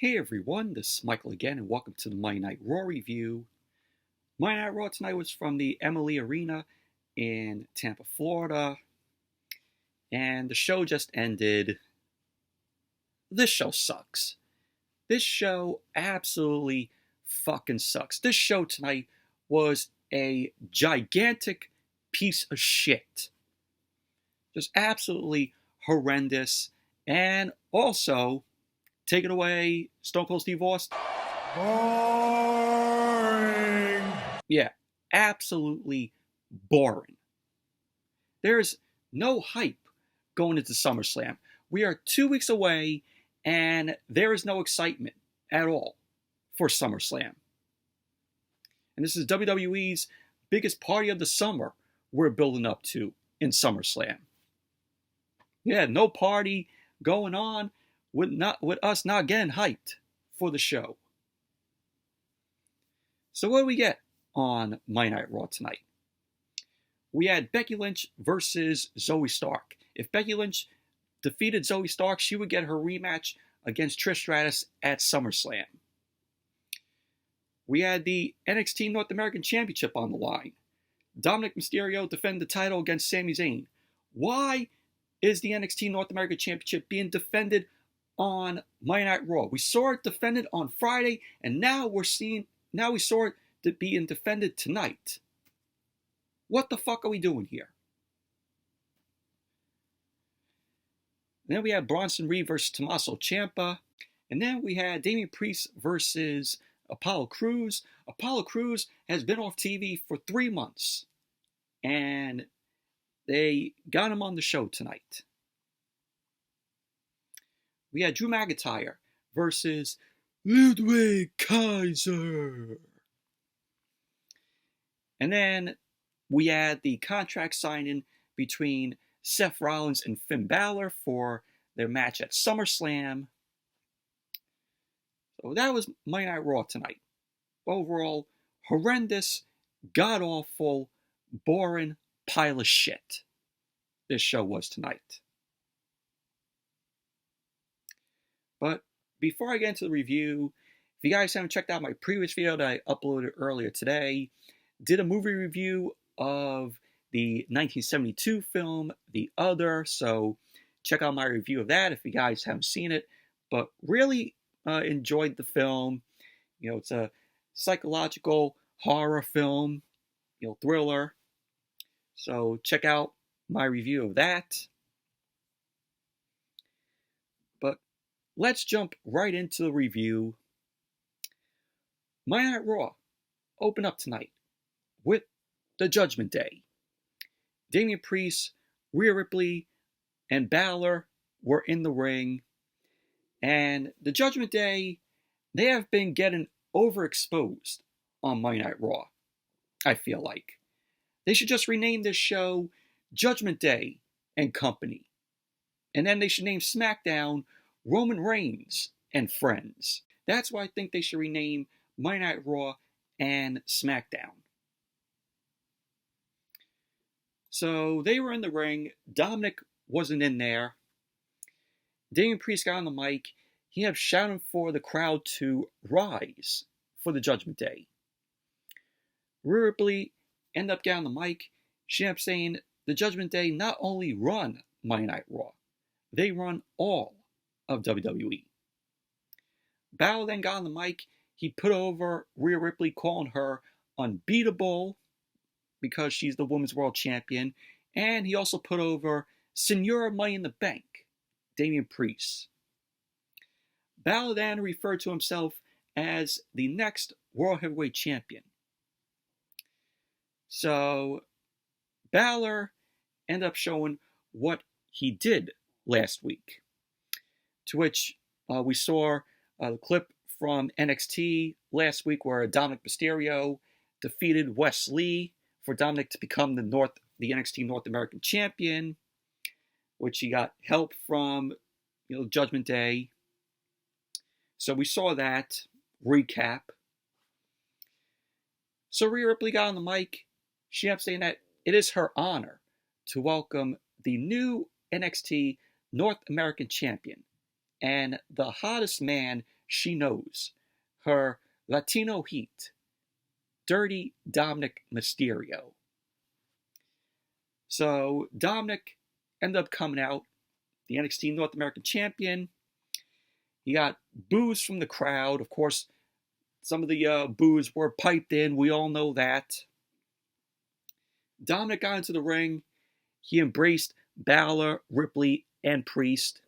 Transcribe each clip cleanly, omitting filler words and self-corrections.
Hey everyone, this is Michael again, and welcome to the Monday Night Raw review. Monday Night Raw tonight was from the Amalie Arena in Tampa, Florida, and the show just ended. This show sucks. This show absolutely fucking sucks. This show tonight was a gigantic piece of shit. Just absolutely horrendous, and also, take it away, Stone Cold Steve Austin. Boring. Yeah, absolutely boring. There's no hype going into SummerSlam. We are 2 weeks away, and there is no excitement at all for SummerSlam. And this is WWE's biggest party of the summer we're building up to in SummerSlam. Yeah, no party going on with us not getting hyped for the show. So what do we get on Monday Night Raw tonight? We had Becky Lynch versus Zoey Stark. If Becky Lynch defeated Zoey Stark, she would get her rematch against Trish Stratus at SummerSlam. We had the NXT North American Championship on the line. Dominik Mysterio defended the title against Sami Zayn. Why is the NXT North American Championship being defended on Monday Night Raw? We saw it defended on Friday, and now we saw it being defended tonight. What the fuck are we doing here? And then we had Bronson versus Tommaso Ciampa, and then we had Damian Priest versus Apollo Crews. Apollo Crews has been off TV for 3 months, and they got him on the show tonight. We had Drew McIntyre versus Ludwig Kaiser. And then we had the contract signing between Seth Rollins and Finn Balor for their match at SummerSlam. So that was Monday Night Raw tonight. Overall, horrendous, god-awful, boring pile of shit this show was tonight. But before I get into the review, if you guys haven't checked out my previous video that I uploaded earlier today, did a movie review of the 1972 film, The Other, so check out my review of that if you guys haven't seen it. But really enjoyed the film. You know, it's a psychological horror film, thriller. So check out my review of that. But let's jump right into the review. Monday Night Raw open up tonight with the Judgment Day. Damian Priest, Rhea Ripley, and Balor were in the ring. And the Judgment Day, they have been getting overexposed on Monday Night Raw, I feel like. They should just rename this show Judgment Day and Company. And then they should name SmackDown Roman Reigns and Friends. That's why I think they should rename Monday Night Raw and SmackDown. So they were in the ring. Dominik wasn't in there. Damian Priest got on the mic. He kept shouting for the crowd to rise for the Judgment Day. Rhea Ripley ended up getting on the mic. She ended up saying the Judgment Day not only run Monday Night Raw, they run all of WWE. Balor then got on the mic. He put over Rhea Ripley, calling her unbeatable because she's the Women's World Champion. And he also put over Senora Money in the Bank, Damian Priest. Balor then referred to himself as the next World Heavyweight Champion. So Balor ended up showing what he did last week, to which we saw the clip from NXT last week where Dominik Mysterio defeated Wes Lee for Dominik to become the NXT North American Champion, which he got help from Judgment Day. So we saw that recap. So Rhea Ripley got on the mic. She ended up saying that it is her honor to welcome the new NXT North American Champion and the hottest man she knows. Her Latino heat. Dirty Dominik Mysterio. So Dominik ended up coming out, the NXT North American Champion. He got boos from the crowd. Of course, some of the boos were piped in. We all know that. Dominik got into the ring. He embraced Balor, Ripley, and Priest.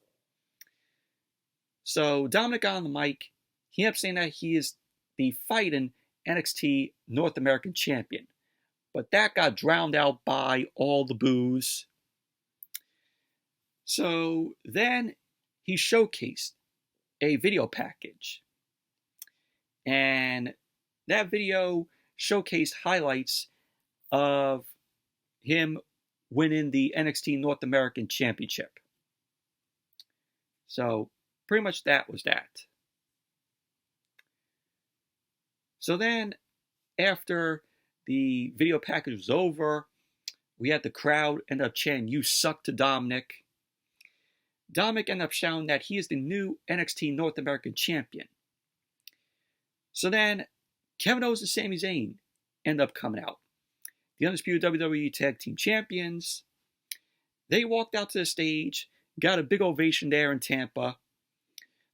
So Dominik got on the mic. He ended up saying that he is the fighting NXT North American Champion. But that got drowned out by all the boos. So then he showcased a video package. And that video showcased highlights of him winning the NXT North American Championship. So pretty much that was that. So then after the video package was over, we had the crowd end up chanting, "You suck" to Dominik. Dominik ended up shouting that he is the new NXT North American Champion. So then Kevin Owens and Sami Zayn end up coming out. The Undisputed WWE Tag Team Champions. They walked out to the stage, got a big ovation there in Tampa.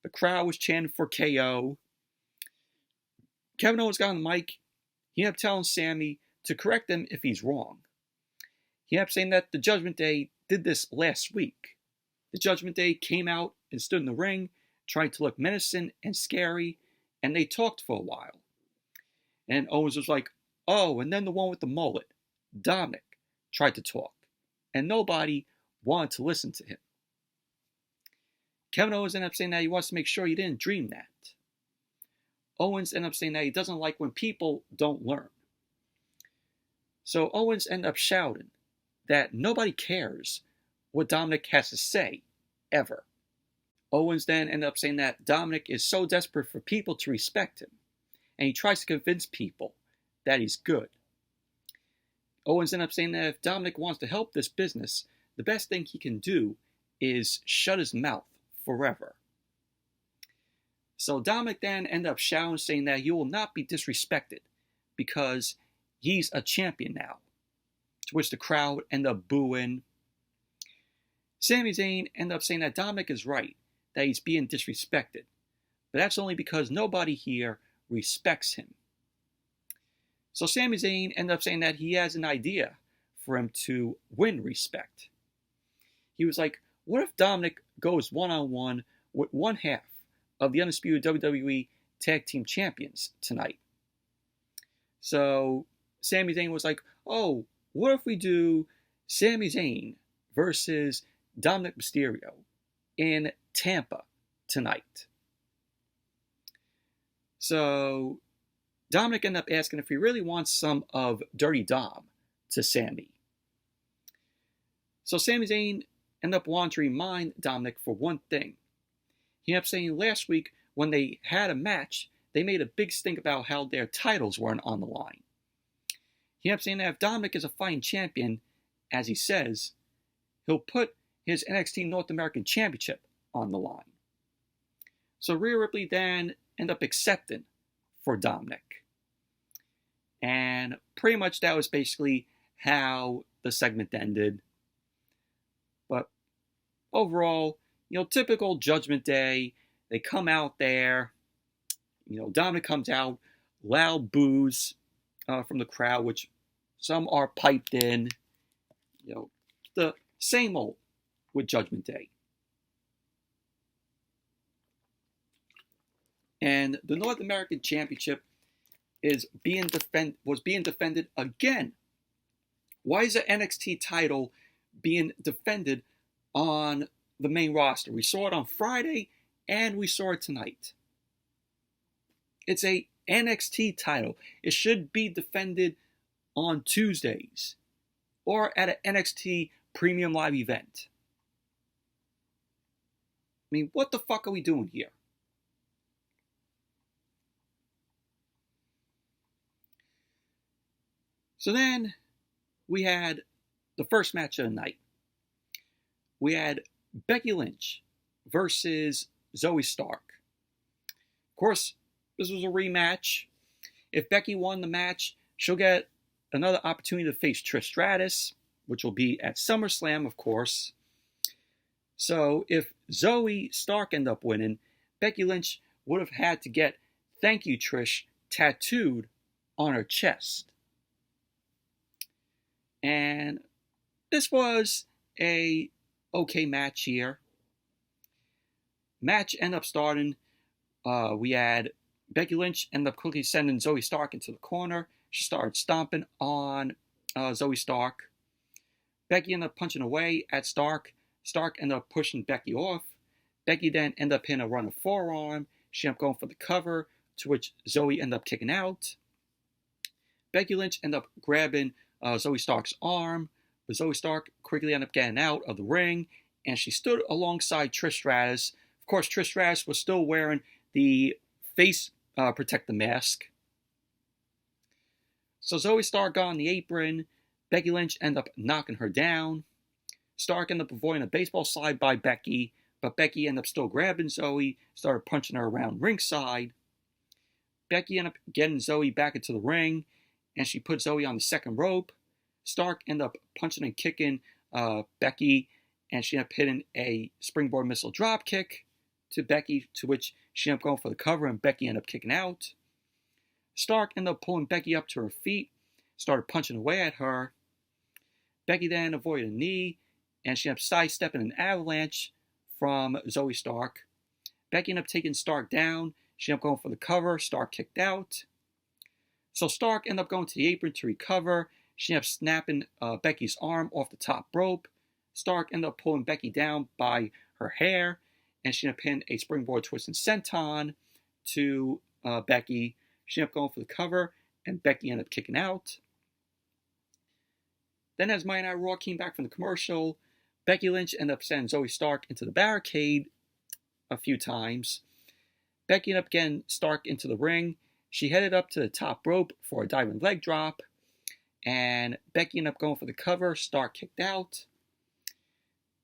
The crowd was chanting for KO. Kevin Owens got on the mic. He ended up telling Sami to correct him if he's wrong. He ended up saying that the Judgment Day did this last week. The Judgment Day came out and stood in the ring, trying to look menacing and scary, and they talked for a while. And Owens was like, "Oh, and then the one with the mullet, Dominik, tried to talk, and nobody wanted to listen to him." Kevin Owens ended up saying that he wants to make sure he didn't dream that. Owens ended up saying that he doesn't like when people don't learn. So Owens ended up shouting that nobody cares what Dominik has to say, ever. Owens then ended up saying that Dominik is so desperate for people to respect him, and he tries to convince people that he's good. Owens ended up saying that if Dominik wants to help this business, the best thing he can do is shut his mouth forever. So Dominik then ended up shouting, saying that he will not be disrespected because he's a champion now. To which the crowd ended up booing. Sami Zayn ended up saying that Dominik is right, that he's being disrespected. But that's only because nobody here respects him. So Sami Zayn ended up saying that he has an idea for him to win respect. He was like, what if Dominik goes one-on-one with one half of the Undisputed WWE Tag Team Champions tonight? So Sami Zayn was like, oh, what if we do Sami Zayn versus Dominik Mysterio in Tampa tonight? So Dominik ended up asking if he really wants some of Dirty Dom to Sami. So Sami Zayn ended up wanting to remind Dominik for one thing. He ended up saying last week when they had a match, they made a big stink about how their titles weren't on the line. He ended up saying that if Dominik is a fighting champion, as he says, he'll put his NXT North American Championship on the line. So Rhea Ripley then ended up accepting for Dominik. And pretty much that was basically how the segment ended. But overall, typical Judgment Day. They come out there. Dominik comes out, loud boos from the crowd, which some are piped in. The same old with Judgment Day. And the North American Championship was being defended again. Why is the NXT title being defended on the main roster? We saw it on Friday and we saw it tonight. It's a NXT title. It should be defended on Tuesdays or at an NXT Premium Live event. I mean, what the fuck are we doing here? So then we had the first match of the night. We had Becky Lynch versus Zoey Stark. course, this was a rematch. If Becky won the match, she'll get another opportunity to face Trish Stratus, which will be at SummerSlam, of course. So if Zoey Stark ended up winning, Becky Lynch would have had to get "Thank you, Trish" tattooed on her chest. And this was a okay match here. Match ended up starting. We had Becky Lynch ended up quickly sending Zoey Stark into the corner. She started stomping on Zoey Stark. Becky ended up punching away at Stark. Stark ended up pushing Becky off. Becky then ended up hitting a running forearm. She ended up going for the cover, to which Zoey ended up kicking out. Becky Lynch ended up grabbing Zoey Stark's arm, but Zoey Stark quickly ended up getting out of the ring, and she stood alongside Trish Stratus. Of course, Trish Stratus was still wearing the face protector mask. So Zoey Stark got on the apron. Becky Lynch ended up knocking her down. Stark ended up avoiding a baseball slide by Becky, but Becky ended up still grabbing Zoey, started punching her around ringside. Becky ended up getting Zoey back into the ring, and she put Zoey on the second rope. Stark ended up punching and kicking Becky, and she ended up hitting a springboard missile drop kick to Becky, to which she ended up going for the cover, and Becky ended up kicking out. Stark ended up pulling Becky up to her feet, started punching away at her. Becky then avoided a knee, and she ended up sidestepping an avalanche from Zoey Stark. Becky ended up taking Stark down. She ended up going for the cover. Stark kicked out. So Stark ended up going to the apron to recover. She ended up snapping Becky's arm off the top rope. Stark ended up pulling Becky down by her hair, and she ended up hitting a springboard twist and senton to Becky. She ended up going for the cover, and Becky ended up kicking out. Then as Monday Night Raw came back from the commercial, Becky Lynch ended up sending Zoey Stark into the barricade a few times. Becky ended up getting Stark into the ring. She headed up to the top rope for a diving leg drop, and Becky ended up going for the cover. Stark kicked out.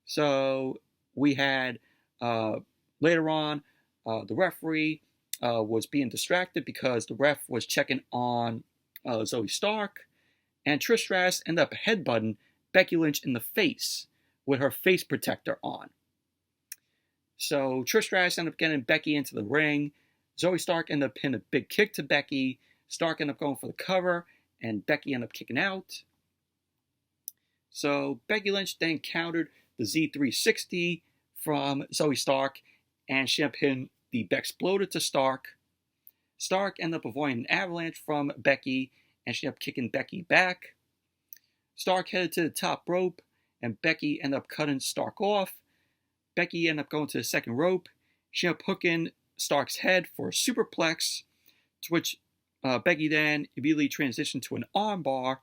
So we had later on the referee was being distracted because the ref was checking on Zoey Stark, and Trish Stratus ended up headbutting Becky Lynch in the face with her face protector on. So Trish Stratus ended up getting Becky into the ring. Zoey Stark ended up pinning a big kick to Becky. Stark ended up going for the cover, and Becky ended up kicking out. So Becky Lynch then countered the Z360 from Zoey Stark, and she ended up hitting the Bexploder to Stark. Stark ended up avoiding an avalanche from Becky, and she ended up kicking Becky back. Stark headed to the top rope, and Becky ended up cutting Stark off. Becky ended up going to the second rope. She ended up hooking Stark's head for a superplex, to which Becky then immediately transitioned to an armbar.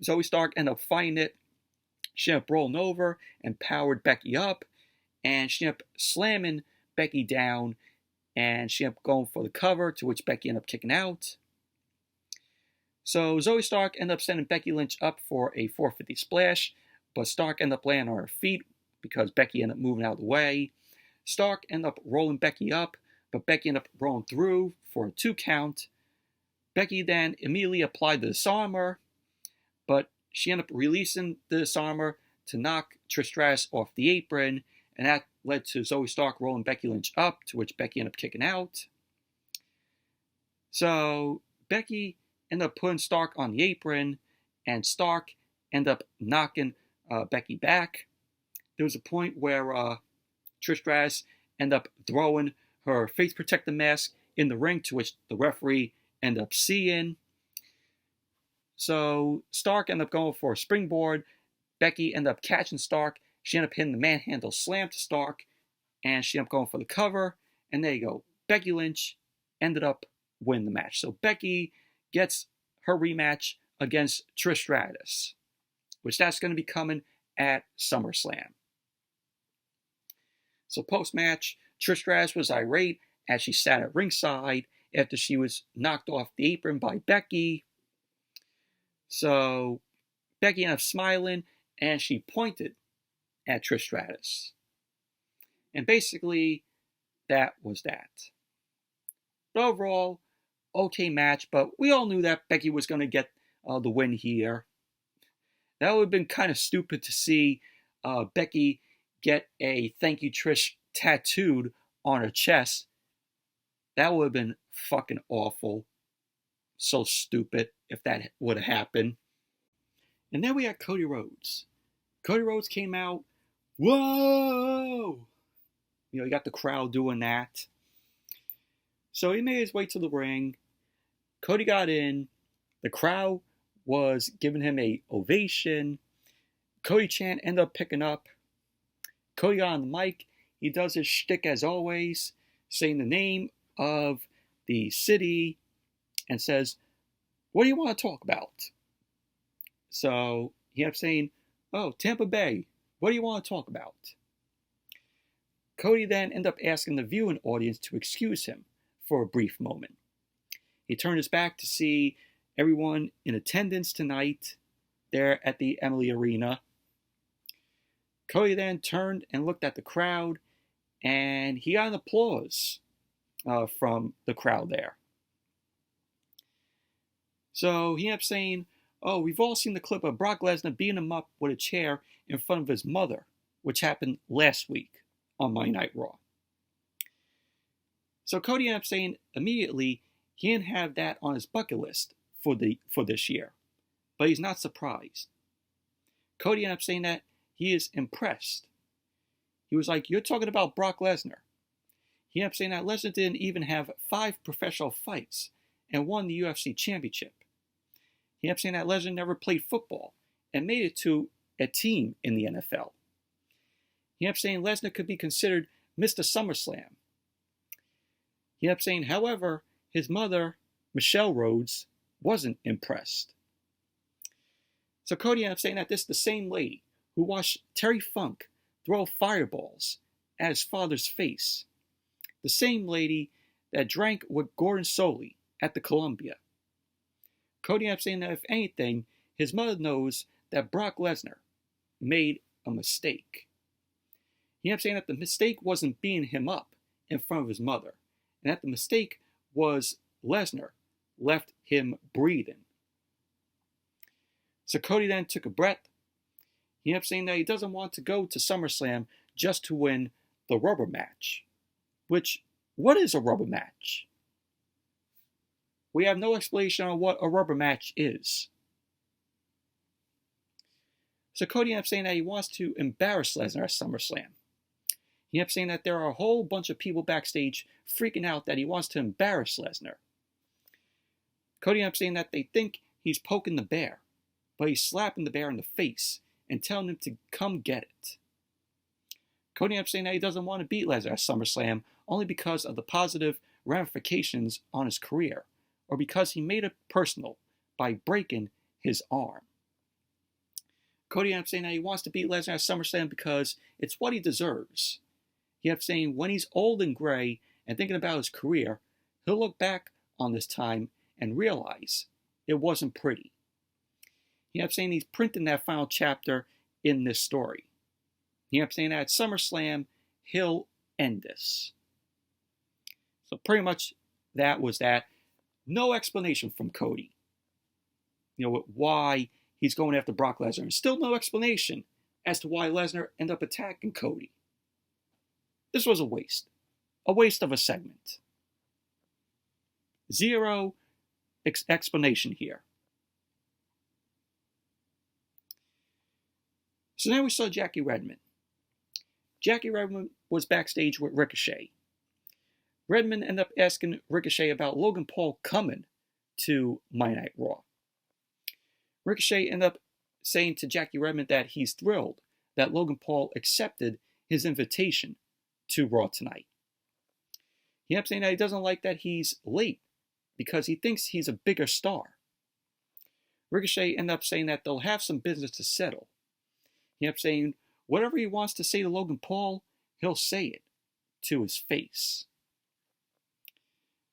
Zoey Stark ended up fighting it. She ended up rolling over and powered Becky up, and she ended up slamming Becky down, and she ended up going for the cover, to which Becky ended up kicking out. So Zoey Stark ended up sending Becky Lynch up for a 450 splash, but Stark ended up laying on her feet because Becky ended up moving out of the way. Stark ended up rolling Becky up, but Becky ended up rolling through for a 2 count. Becky then immediately applied the disarmer, but she ended up releasing the disarmer to knock Trish Stratus off the apron, and that led to Zoey Stark rolling Becky Lynch up, to which Becky ended up kicking out. So Becky ended up putting Stark on the apron, and Stark ended up knocking Becky back. There was a point where Trish Stratus ended up throwing her face protector mask in the ring, to which the referee ended up seeing. So Stark ended up going for a springboard. Becky ended up catching Stark. She ended up hitting the manhandle slam to Stark, and she ended up going for the cover. And there you go. Becky Lynch ended up winning the match. So Becky gets her rematch against Trish Stratus, which that's going to be coming at SummerSlam. So post-match, Trish Stratus was irate as she sat at ringside after she was knocked off the apron by Becky. So Becky ended up smiling, and she pointed at Trish Stratus. And basically, that was that. But overall, okay match, but we all knew that Becky was going to get the win here. That would have been kind of stupid to see Becky get a "Thank you, Trish" tattooed on her chest. That would have been fucking awful. So stupid if that would have happened. And then we had Cody Rhodes. Cody Rhodes came out. Whoa! You know, you got the crowd doing that. So he made his way to the ring. Cody got in. The crowd was giving him a ovation. Cody chant ended up picking up. Cody got on the mic. He does his shtick as always, saying the name of the city and says, "What do you want to talk about?" So he kept saying, "Oh, Tampa Bay. What do you want to talk about?" Cody then ended up asking the viewing audience to excuse him for a brief moment. He turned his back to see everyone in attendance tonight there at the Amalie Arena. Cody then turned and looked at the crowd, and he got an applause from the crowd there. So he ended up saying, "Oh, we've all seen the clip of Brock Lesnar beating him up with a chair in front of his mother, which happened last week on Monday Night Raw." So Cody ended up saying immediately he didn't have that on his bucket list for this year, but he's not surprised. Cody ended up saying that he is impressed. He was like, "You're talking about Brock Lesnar." He ended up saying that Lesnar didn't even have 5 professional fights and won the UFC championship. He ended up saying that Lesnar never played football and made it to a team in the NFL. He ended up saying Lesnar could be considered Mr. SummerSlam. He ended up saying, however, his mother, Michelle Rhodes, wasn't impressed. So Cody ended up saying that this is the same lady who watched Terry Funk throw fireballs at his father's face. The same lady that drank with Gordon Soley at the Columbia. Cody ended up saying that if anything, his mother knows that Brock Lesnar made a mistake. He ended up saying that the mistake wasn't beating him up in front of his mother, and that the mistake was Lesnar left him breathing. So Cody then took a breath. He ended up saying that he doesn't want to go to SummerSlam just to win the rubber match. Which, what is a rubber match? We have no explanation on what a rubber match is. So Cody ended up saying that he wants to embarrass Lesnar at SummerSlam. He ended up saying that there are a whole bunch of people backstage freaking out that he wants to embarrass Lesnar. Cody ended up saying that they think he's poking the bear, but he's slapping the bear in the face and telling him to come get it. Cody ended up saying that he doesn't want to beat Lesnar at SummerSlam only because of the positive ramifications on his career, or because he made it personal by breaking his arm. Cody ended up saying that he wants to beat Lesnar at SummerSlam because it's what he deserves. He ended up saying when he's old and gray and thinking about his career, he'll look back on this time and realize it wasn't pretty. He ended up saying he's printing that final chapter in this story. He ended up saying that at SummerSlam, he'll end this. So pretty much that was that. No explanation from Cody. Why he's going after Brock Lesnar. And still no explanation as to why Lesnar ended up attacking Cody. This was a waste. A waste of a segment. Zero explanation here. So now we saw Jackie Redmond. Jackie Redmond was backstage with Ricochet. Redmond ended up asking Ricochet about Logan Paul coming to Monday Night Raw. Ricochet ended up saying to Jackie Redmond that he's thrilled that Logan Paul accepted his invitation to Raw tonight. He ended up saying that he doesn't like that he's late because he thinks he's a bigger star. Ricochet ended up saying that they'll have some business to settle. He ended up saying whatever he wants to say to Logan Paul, he'll say it to his face.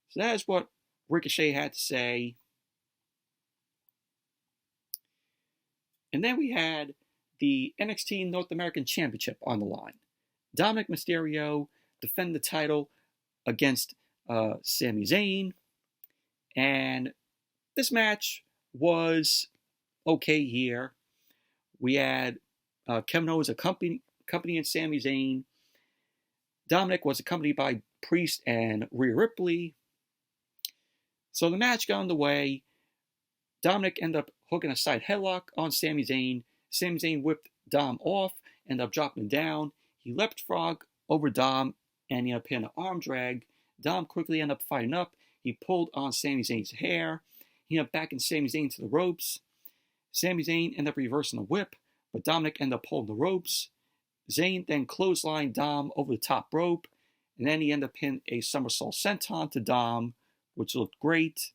So that is what Ricochet had to say. And then we had the NXT North American Championship on the line. Dominik Mysterio defended the title against Sami Zayn. And this match was okay here. We had Kevin Owens accompanying Sami Zayn. Dominik was accompanied by Priest and Rhea Ripley. So the match got underway. Dominik ended up hooking a side headlock on Sami Zayn. Sami Zayn whipped Dom off, ended up dropping him down. He leapfrog over Dom, and he ended up hitting an arm drag. Dom quickly ended up fighting up. He pulled on Sami Zayn's hair. He ended up backing Sami Zayn to the ropes. Sami Zayn ended up reversing the whip, but Dominik ended up holding the ropes. Zayn then clotheslined Dom over the top rope, and then he ended up hitting a somersault senton to Dom, which looked great.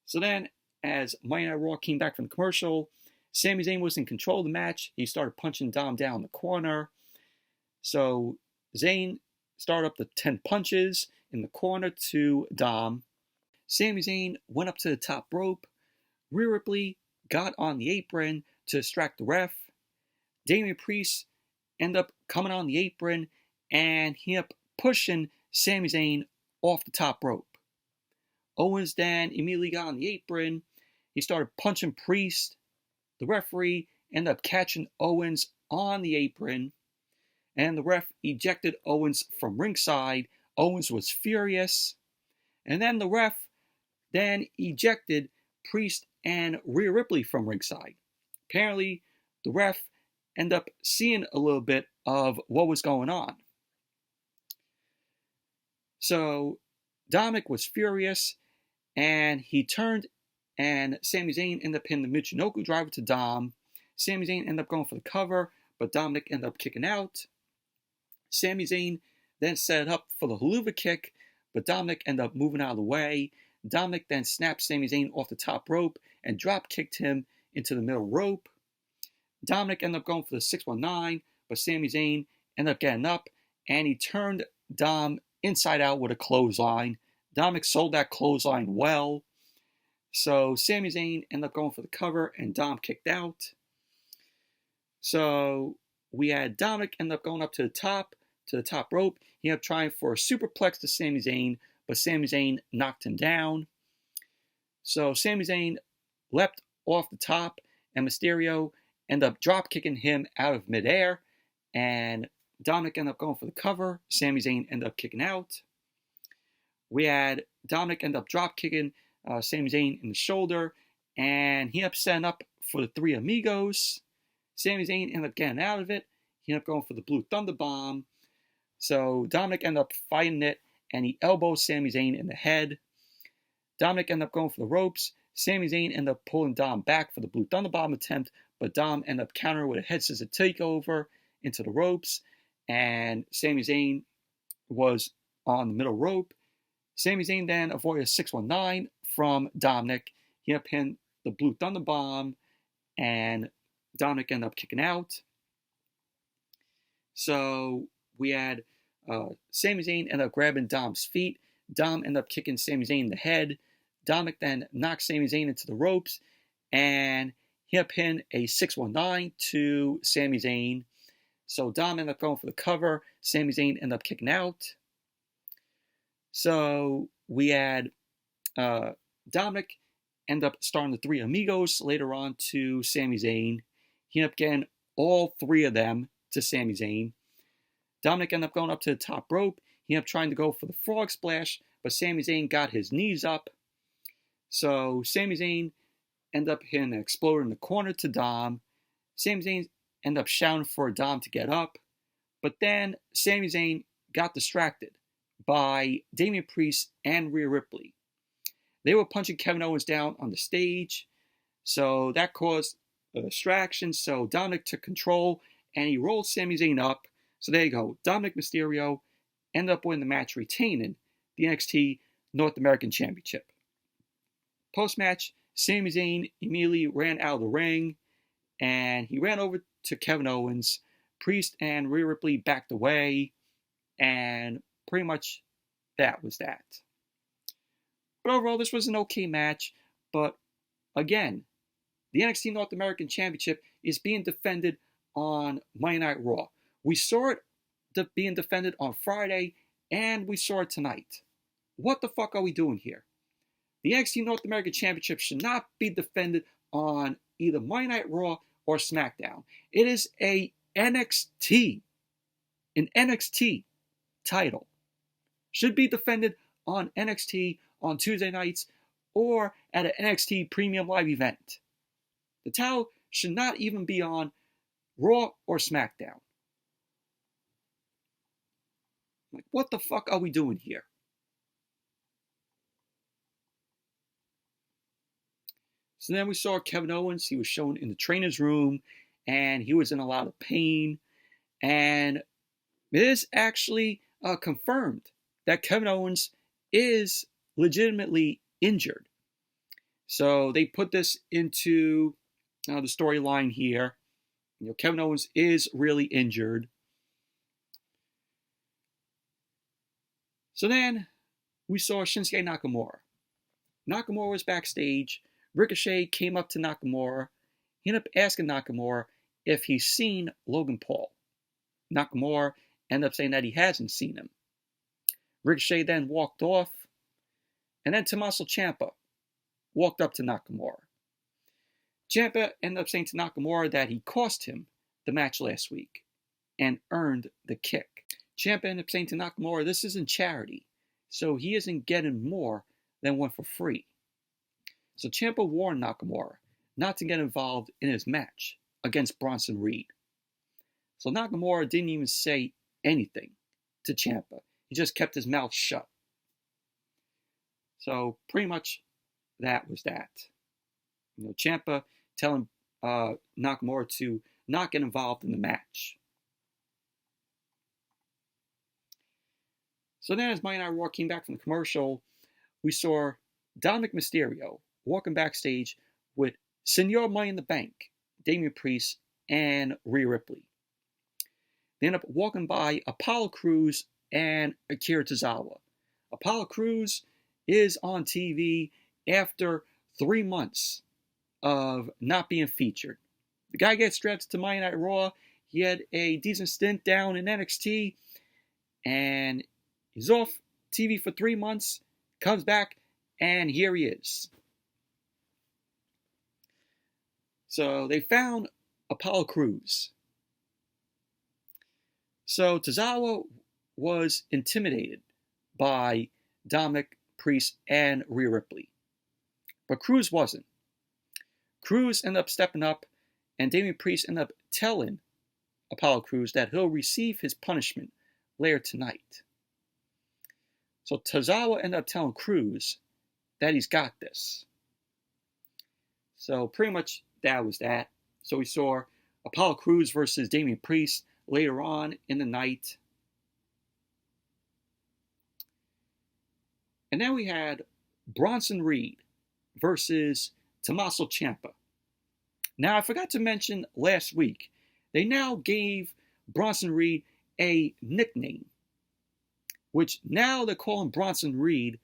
So then, as Monday Night Raw came back from the commercial, Sami Zayn was in control of the match. He started punching Dom down in the corner. So Zayn started up the 10 punches in the corner to Dom. Sami Zayn went up to the top rope. Rhea Ripley got on the apron to distract the ref. Damian Priest ended up coming on the apron, and he ended up pushing Sami Zayn off the top rope. Owens then immediately got on the apron. He started punching Priest. The referee ended up catching Owens on the apron, and the ref ejected Owens from ringside. Owens was furious, and then the ref then ejected Priest and Rhea Ripley from ringside. Apparently, the ref ended up seeing a little bit of what was going on. So Dominik was furious, and he turned, and Sami Zayn ended up hitting the Michinoku driver to Dom. Sami Zayn ended up going for the cover, but Dominik ended up kicking out. Sami Zayn then set it up for the haluva kick, but Dominik ended up moving out of the way. Dominik then snapped Sami Zayn off the top rope and drop kicked him into the middle rope. Dominik ended up going for the 619, but Sami Zayn ended up getting up, and he turned Dom inside out with a clothesline. Dominik sold that clothesline well. So Sami Zayn ended up going for the cover, and Dom kicked out. So we had Dominik end up going up to the top rope. He ended up trying for a superplex to Sami Zayn, but Sami Zayn knocked him down. So Sami Zayn leapt off the top, and Mysterio ended up drop kicking him out of midair, and Dominik ended up going for the cover. Sami Zayn ended up kicking out. We had Dominik end up drop kicking Sami Zayn in the shoulder, and he ended up setting up for the Three Amigos. Sami Zayn ended up getting out of it. He ended up going for the Blue Thunder Bomb. So Dominik ended up fighting it, and he elbowed Sami Zayn in the head. Dominik ended up going for the ropes. Sami Zayn ended up pulling Dom back for the Blue Thunder Bomb attempt, but Dom ended up countering with a head scissor takeover into the ropes, and Sami Zayn was on the middle rope. Sami Zayn then avoided a 619 from Dominik. He ended up hitting the Blue Thunder Bomb, and Dominik ended up kicking out. So we had Sami Zayn ended up grabbing Dom's feet. Dom ended up kicking Sami Zayn in the head. Dominik then knocked Sami Zayn into the ropes, and he ended up hitting a 619 to Sami Zayn. So Dom ended up going for the cover. Sami Zayn ended up kicking out. So we had Dominik end up starting the Three Amigos later on to Sami Zayn. He ended up getting all three of them to Sami Zayn. Dominik ended up going up to the top rope. He ended up trying to go for the frog splash, but Sami Zayn got his knees up. So Sami Zayn ended up hitting an exploder in the corner to Dom. Sami Zayn ended up shouting for Dom to get up. But then Sami Zayn got distracted by Damian Priest and Rhea Ripley. They were punching Kevin Owens down on the stage, so that caused a distraction. So Dominik took control, and he rolled Sami Zayn up. So there you go. Dominik Mysterio ended up winning the match, retaining the NXT North American Championship. Post-match, Sami Zayn immediately ran out of the ring, and he ran over to Kevin Owens. Priest and Rhea Ripley backed away, and pretty much that was that. But overall, this was an okay match. But again, the NXT North American Championship is being defended on Monday Night Raw. We saw it being defended on Friday, and we saw it tonight. What the fuck are we doing here? The NXT North American Championship should not be defended on either Monday Night Raw or SmackDown. It is an NXT title. Should be defended on NXT on Tuesday nights or at an NXT Premium Live event. The title should not even be on Raw or SmackDown. Like, what the fuck are we doing here? So then we saw Kevin Owens. He was shown in the trainer's room, and he was in a lot of pain. And it is actually confirmed that Kevin Owens is legitimately injured. So they put this into the storyline here. Kevin Owens is really injured. So then we saw Shinsuke Nakamura. Nakamura was backstage. Ricochet came up to Nakamura. He ended up asking Nakamura if he's seen Logan Paul. Nakamura ended up saying that he hasn't seen him. Ricochet then walked off. And then Tommaso Ciampa walked up to Nakamura. Ciampa ended up saying to Nakamura that he cost him the match last week and earned the kick. Ciampa ended up saying to Nakamura, this isn't charity, so he isn't getting more than one for free. So Ciampa warned Nakamura not to get involved in his match against Bronson Reed. So Nakamura didn't even say anything to Ciampa. He just kept his mouth shut. So pretty much that was that. Ciampa telling Nakamura to not get involved in the match. So then as Monday Night Raw came back from the commercial, we saw Dominik Mysterio walking backstage with Senor Money in the Bank, Damian Priest, and Rhea Ripley. They end up walking by Apollo Crews and Akira Tozawa. Apollo Crews is on TV after 3 months of not being featured. The guy gets drafted to Monday Night Raw. He had a decent stint down in NXT, and he's off TV for 3 months, comes back, and here he is. So they found Apollo Crews. So Tozawa was intimidated by Dominik, Priest, and Rhea Ripley. But Crews wasn't. Crews ended up stepping up, and Damian Priest ended up telling Apollo Crews that he'll receive his punishment later tonight. So Tozawa ended up telling Crews that he's got this. So pretty much that was that. So we saw Apollo Crews versus Damian Priest later on in the night. And then we had Bronson Reed versus Tommaso Ciampa. Now, I forgot to mention last week, they now gave Bronson Reed a nickname, which now they're calling Bronson Reed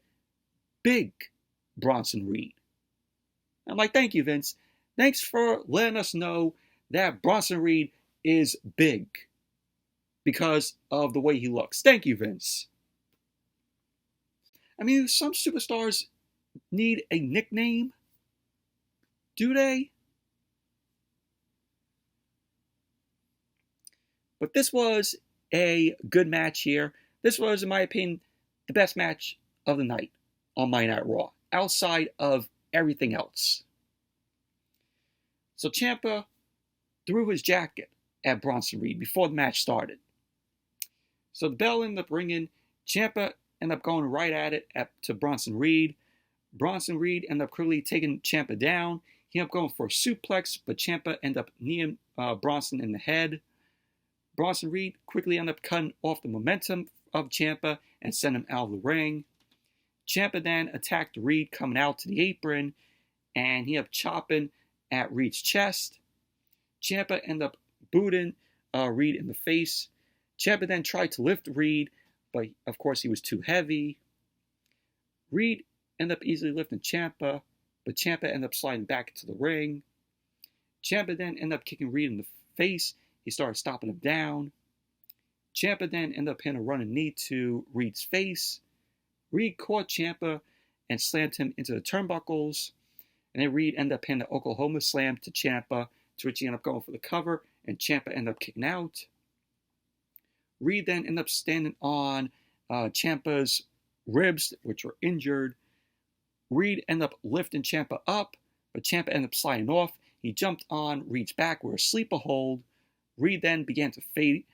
Big Bronson Reed. I'm like, thank you, Vince. Thanks for letting us know that Bronson Reed is big because of the way he looks. Thank you, Vince. I mean, some superstars need a nickname. Do they? But this was a good match here. This was, in my opinion, the best match of the night on Monday Night Raw, outside of everything else. So Ciampa threw his jacket at Bronson Reed before the match started. So the bell ended up ringing. Ciampa ended up going right at it to Bronson Reed. Bronson Reed ended up quickly taking Ciampa down. He ended up going for a suplex, but Ciampa ended up kneeing Bronson in the head. Bronson Reed quickly ended up cutting off the momentum of Ciampa and sent him out of the ring. Ciampa then attacked Reed coming out to the apron, and he ended up chopping at Reed's chest. Ciampa ended up booting Reed in the face. Ciampa then tried to lift Reed, but of course he was too heavy. Reed ended up easily lifting Ciampa, but Ciampa ended up sliding back into the ring. Ciampa then ended up kicking Reed in the face. He started stomping him down. Ciampa then ended up hitting a running knee to Reed's face. Reed caught Ciampa and slammed him into the turnbuckles. And then Reed ended up hitting the Oklahoma slam to Ciampa, to which he ended up going for the cover, and Ciampa ended up kicking out. Reed then ended up standing on Ciampa's ribs, which were injured. Reed ended up lifting Ciampa up, but Ciampa ended up sliding off. He jumped on Reed's back with a sleeper hold. Reed then began to fade,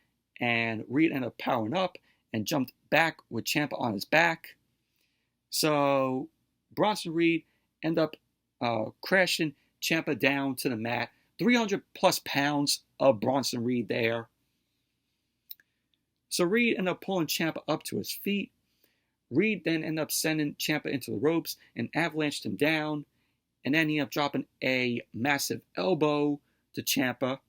and Reed ended up powering up and jumped back with Ciampa on his back. So Bronson Reed ended up crashing Ciampa down to the mat. 300 plus pounds of Bronson Reed there. So Reed ended up pulling Ciampa up to his feet. Reed then ended up sending Ciampa into the ropes and avalanched him down. And then he ended up dropping a massive elbow to Ciampa.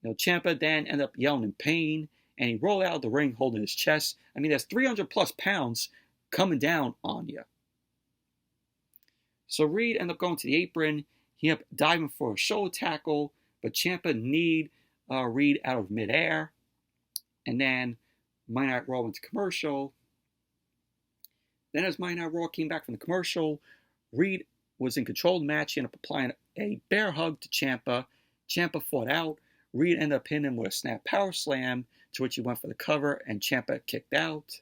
Now Ciampa then ended up yelling in pain, and he rolled out of the ring holding his chest. I mean, that's 300 plus pounds coming down on you. So Reed ended up going to the apron. He ended up diving for a shoulder tackle, but Ciampa kneed Reed out of midair. And then Monday Night Raw went to commercial. Then as Monday Night Raw came back from the commercial, Reed was in control of the match. He ended up applying a bear hug to Ciampa. Ciampa fought out. Reed ended up hitting him with a snap power slam, to which he went for the cover, and Ciampa kicked out.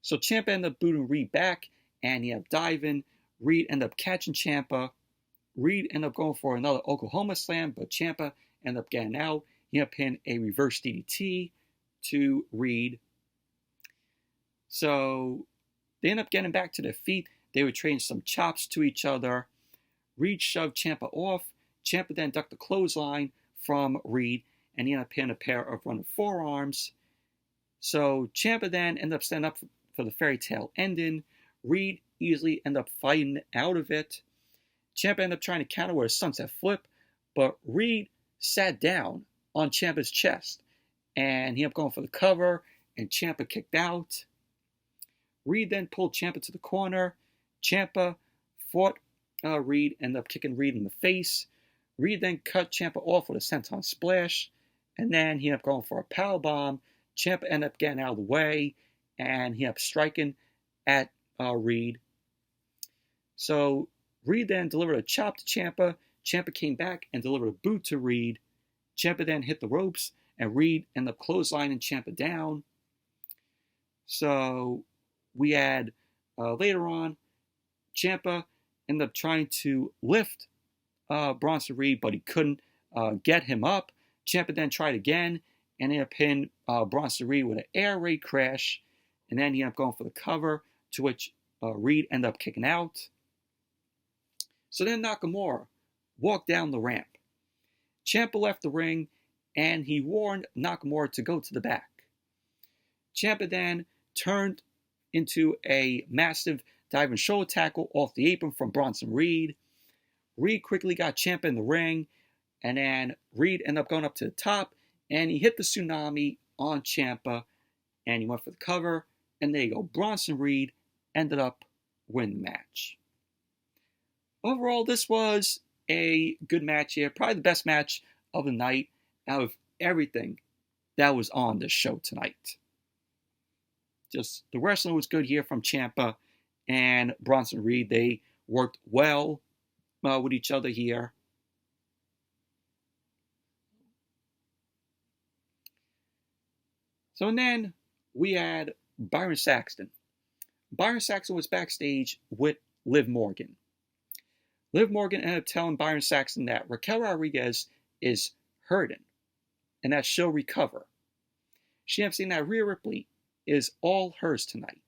So Ciampa ended up booting Reed back, and he ended up diving. Reed ended up catching Ciampa. Reed ended up going for another Oklahoma slam, but Ciampa ended up getting out. He ended up hitting a reverse DDT to Reed. So they ended up getting back to their feet. They were trading some chops to each other. Reed shoved Ciampa off. Ciampa then ducked the clothesline from Reed, and he ended up hitting a pair of running forearms. So Ciampa then ended up standing up for the fairy tale ending. Reed easily ended up fighting out of it. Ciampa ended up trying to counter with a sunset flip, but Reed sat down on Ciampa's chest, and he ended up going for the cover, and Ciampa kicked out. Reed then pulled Ciampa to the corner. Ciampa fought Reed, ended up kicking Reed in the face. Reed then cut Ciampa off with a senton splash, and then he ended up going for a powerbomb. Ciampa ended up getting out of the way, and he ended up striking at Reed. So Reed then delivered a chop to Ciampa. Ciampa came back and delivered a boot to Reed. Ciampa then hit the ropes, and Reed ended up clotheslining Ciampa down. So we had later on, Ciampa ended up trying to lift Bronson Reed, but he couldn't get him up. Ciampa then tried again and ended up hitting Bronson Reed with an air raid crash, and then he ended up going for the cover, to which Reed ended up kicking out. So then Nakamura walked down the ramp. Ciampa left the ring, and he warned Nakamura to go to the back. Ciampa then turned into a massive diving shoulder tackle off the apron from Bronson Reed. Reed quickly got Ciampa in the ring, and then Reed ended up going up to the top, and he hit the tsunami on Ciampa, and he went for the cover, and there you go. Bronson Reed ended up winning the match. Overall, this was a good match here. Probably the best match of the night out of everything that was on this show tonight. Just the wrestling was good here from Ciampa and Bronson Reed. They worked well with each other here. So and then we had Byron Saxton. Byron Saxton was backstage with Liv Morgan. Liv Morgan ended up telling Byron Saxton that Raquel Rodriguez is hurting and that she'll recover. She ended up saying that Rhea Ripley is all hers tonight.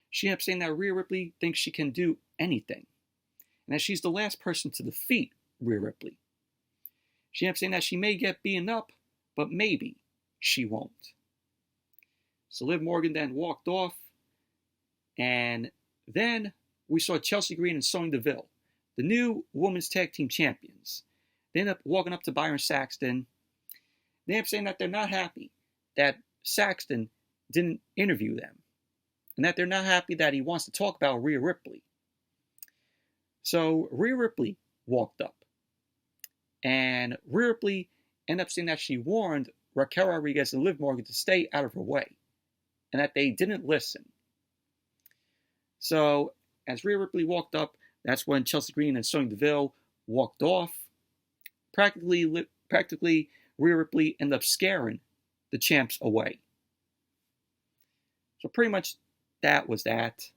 She ended up saying that Rhea Ripley thinks she can do anything, and that she's the last person to defeat Rhea Ripley. She ended up saying that she may get beaten up, but maybe she won't. So Liv Morgan then walked off, and then we saw Chelsea Green and Sonya Deville, the new Women's Tag Team Champions. They ended up walking up to Byron Saxton. They ended up saying that they're not happy that Saxton didn't interview them, and that they're not happy that he wants to talk about Rhea Ripley. So Rhea Ripley walked up, and Rhea Ripley ended up saying that she warned Raquel Rodriguez and Liv Morgan to stay out of her way, and that they didn't listen. So, as Rhea Ripley walked up, that's when Chelsea Green and Sonya Deville walked off. Practically, Rhea Ripley ended up scaring the champs away. So pretty much that was that.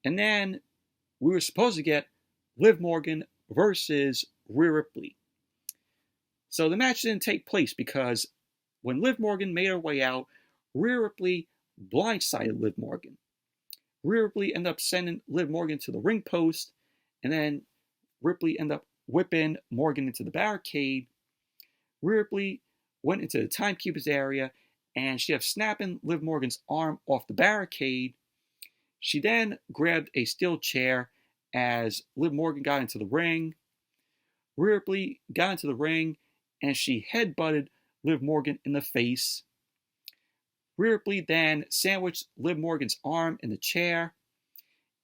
And then we were supposed to get Liv Morgan versus Rhea Ripley. So the match didn't take place because when Liv Morgan made her way out, Rhea Ripley blindsided Liv Morgan. Rhea Ripley ended up sending Liv Morgan to the ring post, and then Ripley ended up whipping Morgan into the barricade. Rhea Ripley went into the timekeeper's area, and she ended up snapping Liv Morgan's arm off the barricade. She then grabbed a steel chair as Liv Morgan got into the ring. Rhea Ripley got into the ring, and she headbutted Liv Morgan in the face. Rhea Ripley then sandwiched Liv Morgan's arm in the chair,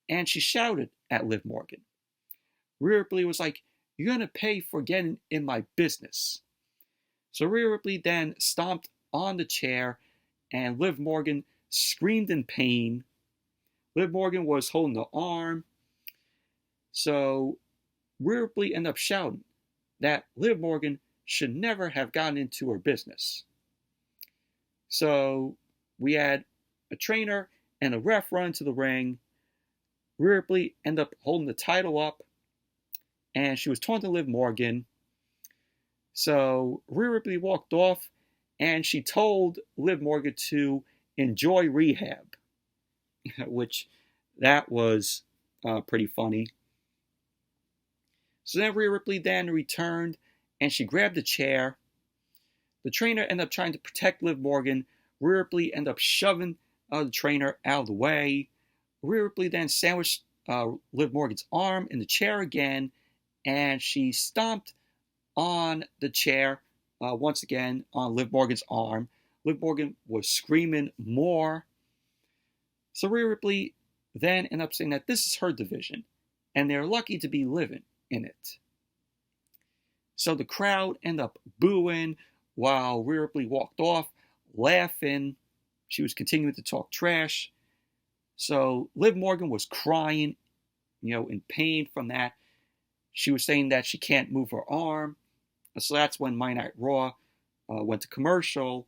and she shouted at Liv Morgan. Rhea Ripley was like, "You're going to pay for getting in my business." So Rhea Ripley then stomped on the chair, and Liv Morgan screamed in pain. Liv Morgan was holding the arm. So Rhea Ripley ended up shouting that Liv Morgan should never have gotten into her business. So we had a trainer and a ref run into the ring. Rhea Ripley ended up holding the title up, and she was taunting Liv Morgan. So Rhea Ripley walked off, and she told Liv Morgan to enjoy rehab, which that was pretty funny. So then Rhea Ripley then returned, and she grabbed a chair. The trainer ended up trying to protect Liv Morgan. Rhea Ripley ended up shoving the trainer out of the way. Rhea Ripley then sandwiched Liv Morgan's arm in the chair again, and she stomped on the chair once again on Liv Morgan's arm. Liv Morgan was screaming more. So Rhea Ripley then ended up saying that this is her division, and they're lucky to be living in it. So the crowd ended up booing while Rhea Ripley walked off, laughing. She was continuing to talk trash. So Liv Morgan was crying, in pain from that. She was saying that she can't move her arm. So that's when Monday Night Raw went to commercial.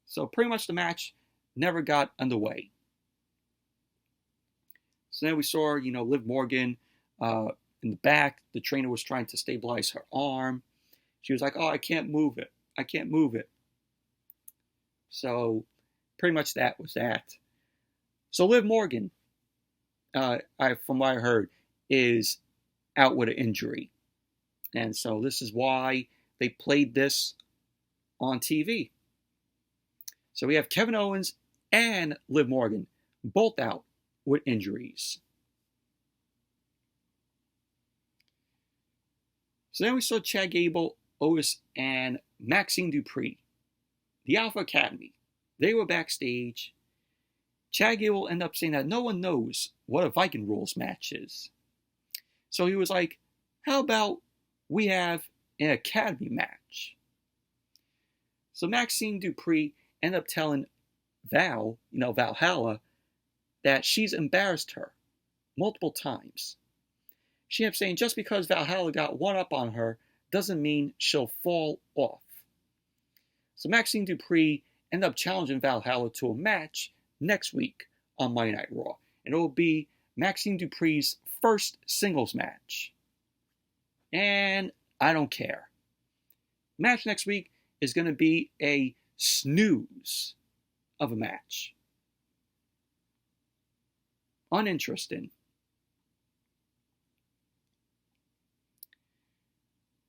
So pretty much the match never got underway. So then we saw, Liv Morgan in the back. The trainer was trying to stabilize her arm. She was like, "Oh, I can't move it. I can't move it." So pretty much that was that. So Liv Morgan, from what I heard, is out with an injury. And so this is why they played this on TV. So we have Kevin Owens and Liv Morgan both out with injuries. So then we saw Chad Gable, Otis, and Maxine Dupree, the Alpha Academy. They were backstage. Chad Gable ended up saying that no one knows what a Viking Rules match is. So he was like, "How about we have an Academy match?" So Maxine Dupree ended up telling Valhalla, that she's embarrassed her multiple times. She ended up saying just because Valhalla got one up on her doesn't mean she'll fall off. So Maxine Dupree ended up challenging Valhalla to a match next week on Monday Night Raw. And it will be Maxine Dupree's first singles match. And I don't care. Match next week is going to be a snooze of a match. Uninteresting.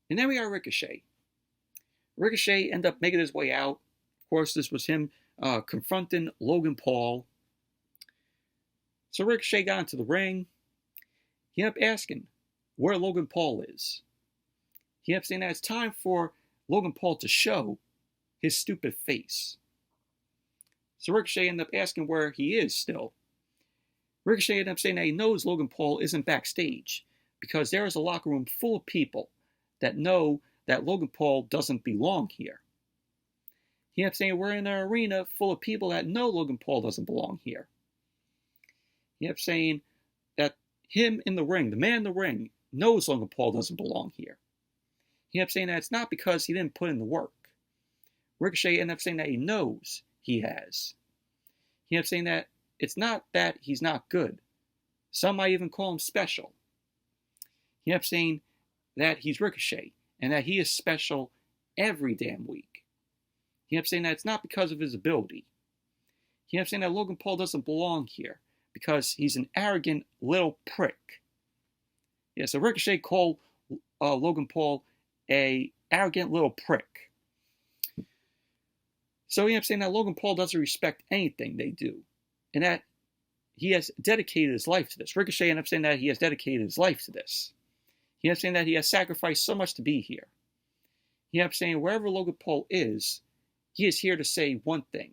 And then we got Ricochet. Ricochet ended up making his way out. Of course, this was him confronting Logan Paul. So Ricochet got into the ring. He ended up asking where Logan Paul is. He ended up saying that it's time for Logan Paul to show his stupid face. So Ricochet ended up asking where he is still. Ricochet ended up saying that he knows Logan Paul isn't backstage because there is a locker room full of people that know that Logan Paul doesn't belong here. He kept saying, we're in an arena full of people that know Logan Paul doesn't belong here. He kept saying that him in the ring, the man in the ring, knows Logan Paul doesn't belong here. He kept saying that it's not because he didn't put in the work. Ricochet ended up saying that he knows he has. He kept saying that it's not that he's not good. Some might even call him special. He kept saying that he's Ricochet and that he is special every damn week. He kept saying that it's not because of his ability. He kept saying that Logan Paul doesn't belong here because he's an arrogant little prick. Yeah, so Ricochet called Logan Paul a arrogant little prick. So he kept saying that Logan Paul doesn't respect anything they do, and that he has dedicated his life to this. Ricochet ended up saying that he has dedicated his life to this. He ended up saying that he has sacrificed so much to be here. He ended up saying wherever Logan Paul is, he is here to say one thing.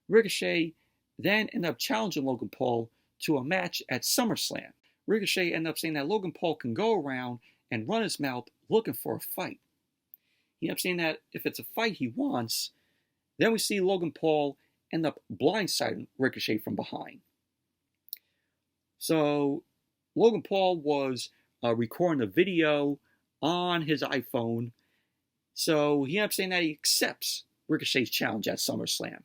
Ricochet then ended up challenging Logan Paul to a match at SummerSlam. Ricochet ended up saying that Logan Paul can go around and run his mouth looking for a fight. He ended up saying that if it's a fight he wants, then we see Logan Paul end up blindsiding Ricochet from behind. So Logan Paul was recording a video on his iPhone. So he ended up saying that he accepts Ricochet's challenge at SummerSlam.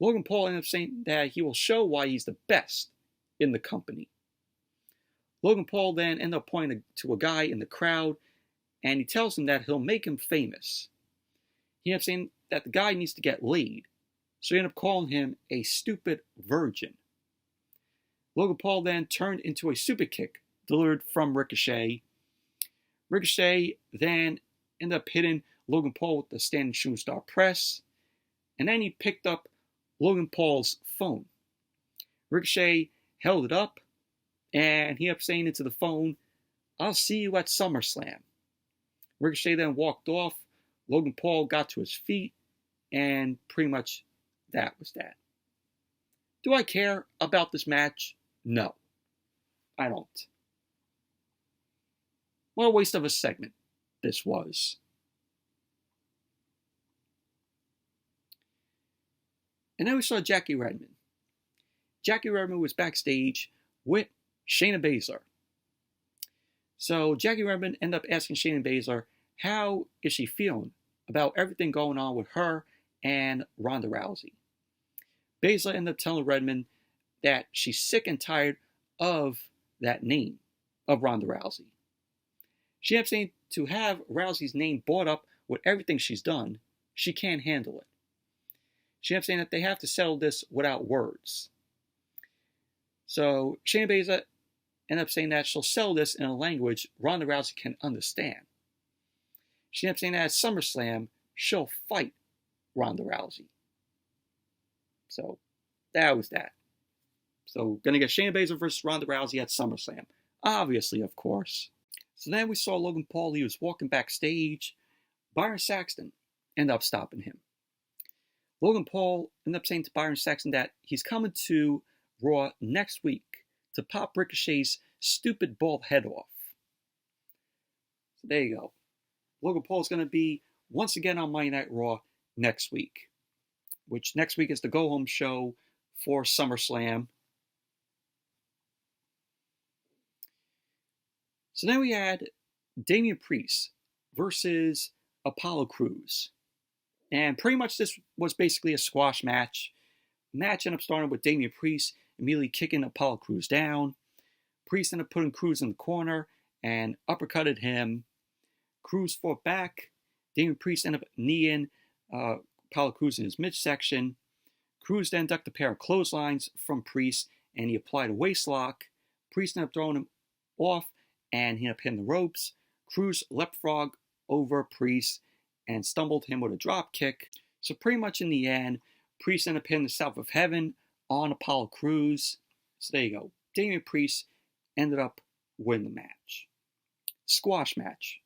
Logan Paul ended up saying that he will show why he's the best in the company. Logan Paul then ended up pointing to a guy in the crowd, and he tells him that he'll make him famous. He ended up saying that the guy needs to get laid, so he ended up calling him a stupid virgin. Logan Paul then turned into a super kick delivered from Ricochet. Ricochet then ended up hitting Logan Paul with the standing shooting star press, and then he picked up Logan Paul's phone. Ricochet held it up, and he ended up saying into the phone, "I'll see you at SummerSlam." Ricochet then walked off. Logan Paul got to his feet, and pretty much that was that. Do I care about this match? No, I don't. What a waste of a segment this was. And then we saw Jackie Redmond. Jackie Redmond was backstage with Shayna Baszler. So Jackie Redmond ended up asking Shayna Baszler how is she feeling about everything going on with her and Ronda Rousey. Baszler ended up telling Redmond that she's sick and tired of that name of Ronda Rousey. She ended up saying to have Rousey's name brought up with everything she's done, she can't handle it. She ended up saying that they have to settle this without words. So Shayna Baszler ended up saying that she'll settle this in a language Ronda Rousey can understand. She ended up saying that at SummerSlam, she'll fight Ronda Rousey. So that was that. So gonna get Shayna Baszler versus Ronda Rousey at SummerSlam. Obviously, of course. So then we saw Logan Paul. He was walking backstage. Byron Saxton ended up stopping him. Logan Paul ended up saying to Byron Saxton that he's coming to Raw next week to pop Ricochet's stupid bald head off. So there you go. Logan Paul is going to be once again on Monday Night Raw next week, which next week is the go-home show for SummerSlam. So then we had Damian Priest versus Apollo Crews. And pretty much this was basically a squash match. Match ended up starting with Damian Priest immediately kicking Apollo Crews down. Priest ended up putting Crews in the corner and uppercutted him. Crews fought back. Damian Priest ended up kneeing Apollo Crews in his midsection. Crews then ducked a pair of clotheslines from Priest, and he applied a waistlock. Priest ended up throwing him off, and he ended up hitting the ropes. Crews leapfrog over Priest and stumbled him with a drop kick. So pretty much in the end, Priest ended up hitting the South of Heaven on Apollo Crews. So there you go. Damian Priest ended up winning the match. Squash match.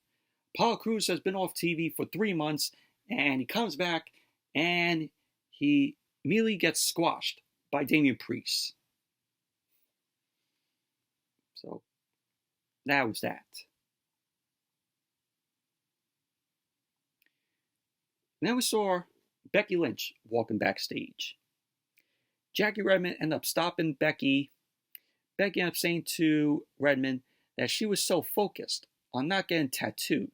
Apollo Crews has been off TV for 3 months, and he comes back, and he immediately gets squashed by Damian Priest. So that was that. And then we saw Becky Lynch walking backstage. Jackie Redmond ended up stopping Becky. Becky ended up saying to Redmond that she was so focused on not getting tattooed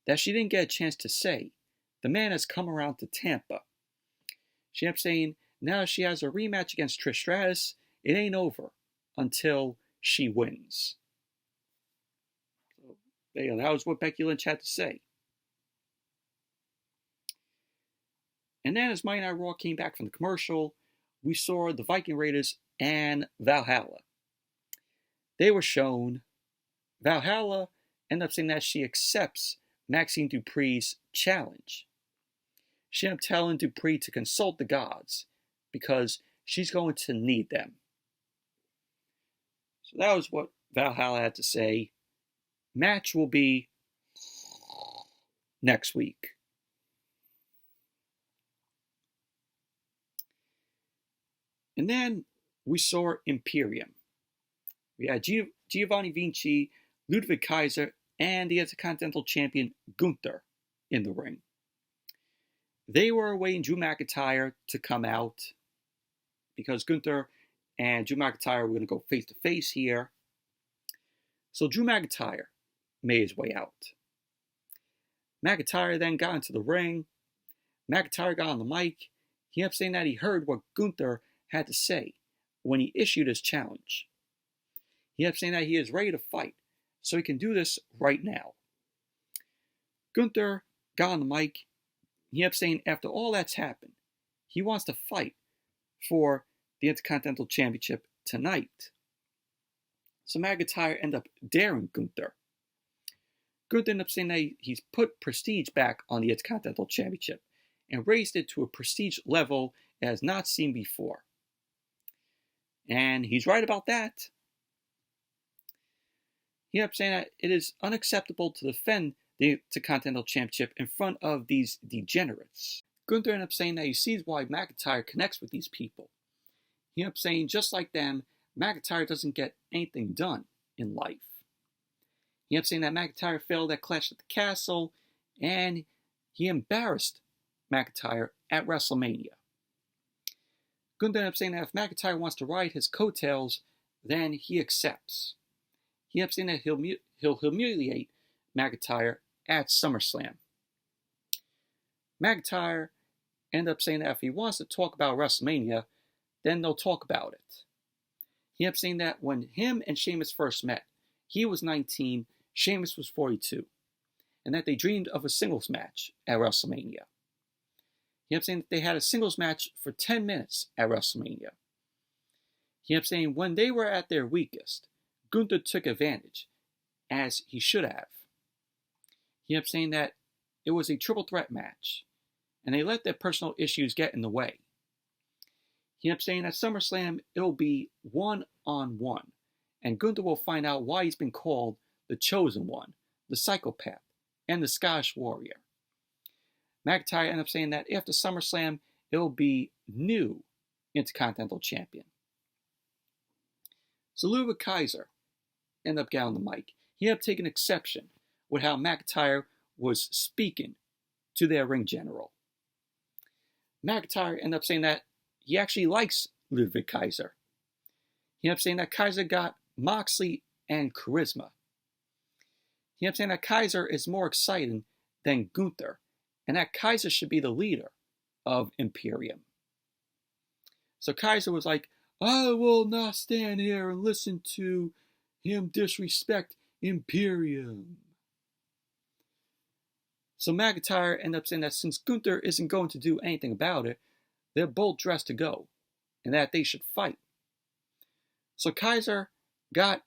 that she didn't get a chance to say, "The man has come around to Tampa." She ended up saying now she has a rematch against Trish Stratus, it ain't over until she wins. So, that was what Becky Lynch had to say. And then as Monday Night Raw came back from the commercial, we saw the Viking Raiders and Valhalla. They were shown. Valhalla ended up saying that she accepts Maxine Dupri's challenge. She ended up telling Dupri to consult the gods because she's going to need them. So that was what Valhalla had to say. Match will be next week. And then we saw Imperium. We had Giovanni Vinci, Ludwig Kaiser, and the Intercontinental Champion Gunther in the ring. They were awaiting Drew McIntyre to come out because Gunther and Drew McIntyre were going to go face to face here. So Drew McIntyre made his way out. McIntyre then got into the ring. McIntyre got on the mic. He ended up saying that he heard what Gunther had to say when he issued his challenge. He ended up saying that he is ready to fight, so he can do this right now. Gunther got on the mic. He ended up saying after all that's happened, he wants to fight for the Intercontinental Championship tonight. So McIntyre ended up daring Gunther. Gunther ended up saying that he's put prestige back on the Intercontinental Championship and raised it to a prestige level it has not seen before. And he's right about that. He ended up saying that it is unacceptable to defend the Intercontinental Championship in front of these degenerates. Gunther ended up saying that he sees why McIntyre connects with these people. He ended up saying just like them, McIntyre doesn't get anything done in life. He ended up saying that McIntyre failed at Clash at the Castle, and he embarrassed McIntyre at WrestleMania. Gunther ended up saying that if McIntyre wants to ride his coattails, then he accepts. He ended up saying that he'll humiliate McIntyre at SummerSlam. McIntyre ended up saying that if he wants to talk about WrestleMania, then they'll talk about it. He ended up saying that when him and Sheamus first met, he was 19, Sheamus was 42, and that they dreamed of a singles match at WrestleMania. He ended up saying that they had a singles match for 10 minutes at WrestleMania. He ended up saying when they were at their weakest, Gunther took advantage, as he should have. He ended up saying that it was a triple threat match, and they let their personal issues get in the way. He ended up saying at SummerSlam, it'll be one-on-one, and Gunther will find out why he's been called the Chosen One, the Psychopath, and the Scottish Warrior. McIntyre ended up saying that after SummerSlam, it'll be new Intercontinental Champion. So Ludwig Kaiser ended up getting on the mic. He ended up taking exception with how McIntyre was speaking to their ring general. McIntyre ended up saying that he actually likes Ludwig Kaiser. He ended up saying that Kaiser got moxie and charisma. He ended up saying that Kaiser is more exciting than Gunther, and that Kaiser should be the leader of Imperium. So Kaiser was like, I will not stand here and listen to him disrespect Imperium. So McIntyre ended up saying that since Gunther isn't going to do anything about it, they're both dressed to go, and that they should fight. So Kaiser got